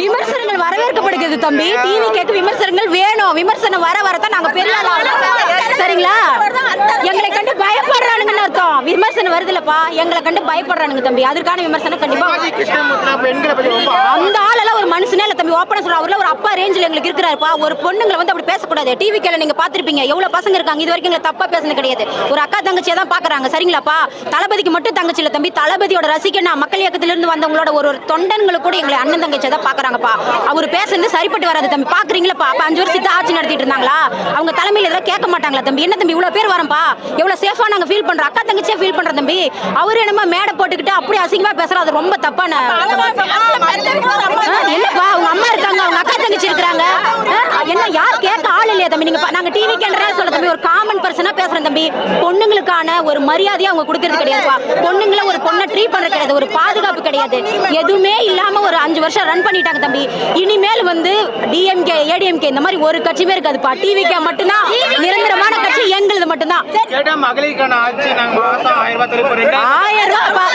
விமர்சனங்கள் வரவேற்கப்படுகிறது தம்பி. டிவி கேட்க விமர்சனங்கள் வேணும். விமர்சனம் வர வரதான் நாங்க பெரிய சரிங்களா? எங்களை கண்டு பயப்படுறானுங்கன்னு அர்த்தம். விமர்சனம் வருதுலப்பா, எங்களை கண்டு பயப்படுறானுங்க தம்பி. அதற்கான விமர்சனம் கண்டிப்பா. அந்த ஆளெல்லாம் ஒரு மனுஷனே இல்ல தம்பி. ஓப்பனா சொல்ற, அவர்ல ஒரு அப்பா ரேஞ்சில் எங்களுக்கு இருக்கிறாருப்பா. ஒரு பொண்ணுங்களை வந்து அப்படி பேசக்கூடாது. டிவி கேல நீங்க பாத்திருப்பீங்க எவ்வளவு பசங்க இருக்காங்க. இது வரைக்கும் எங்களை தப்பா பேசுனது கிடையாது. ஒரு அக்கா தங்கச்சியை தான் பாக்குறாங்க. சரிங்களாப்பா? தளபதிக்கு மட்டும் தங்கச்சி இல்ல தம்பி. தளபதியோட ரசிகனா மக்கள் இயக்கத்திலிருந்து வந்தவங்களோட ஒரு தொண்டன்களுக்கு கூட எங்களை அண்ணன் தங்கச்சியை தான் பாக்குறாங்கப்பா. அவர் பேசுறது சரிப்பட்டு வராது தம்பி. பாக்குறீங்களா? அப்ப 5 வருஷத்துக்கு ஆட்சி நடத்திட்டு இருந்தாங்களா? அவங்க தலைமையில இதெல்லாம் கேட்க மாட்டாங்களா தம்பி? என்ன தம்பி இவ்வளவு பேர் வரம்பா? எவ்வளவு சேஃபா நாங்க ஃபீல் பண்றோம். அக்கா தங்கச்சியா ஃபீல் பண்றோம் தம்பி. அவரு என்னமா மேடை போட்டுக்கிட்டு அப்படி அசிங்கமா பேசுறோம். அது ரொம்ப தப்பான. என்னப்பா அவங்க அம்மா இருக்காங்க, அவங்க அக்கா தங்கச்சி இருக்காங்க. என்ன யார் கேட்க ஆள் இல்லையா தம்பி? நீங்க நாங்க டிவி கேன்றே சொல்ல தம்பி. ஒரு காமன் பர்சனா பேசுறேன் தம்பி. பொண்ணுங்களுக்கான ஒரு மரியாதையை அவங்க கொடுக்கறது கிடையாதுப்பா. பொண்ணுங்களை ஒரு பொண்ணை ட்ரீட் பண்றது கிடையாது. ஒரு பாதுகாப்பு கிடையாது. எதுவுமே இல்லாம ஒரு 5 வருஷம் ரன் பண்ணிட்டாங்க தம்பி. இனிமேல் வந்து டிஎம்கே ஏடிஎம்கே இந்த மாதிரி ஒரு கட்சியுமே இருக்காதுப்பா. டிவிக்கே மட்டும்தான் நிரந்தரமான கட்சி. எங்களுது மட்டும்தான். மகளிருக்கான ஆட்சி நாங்க மாசம் 1000 ரூபாய் 1000 ரூபாய்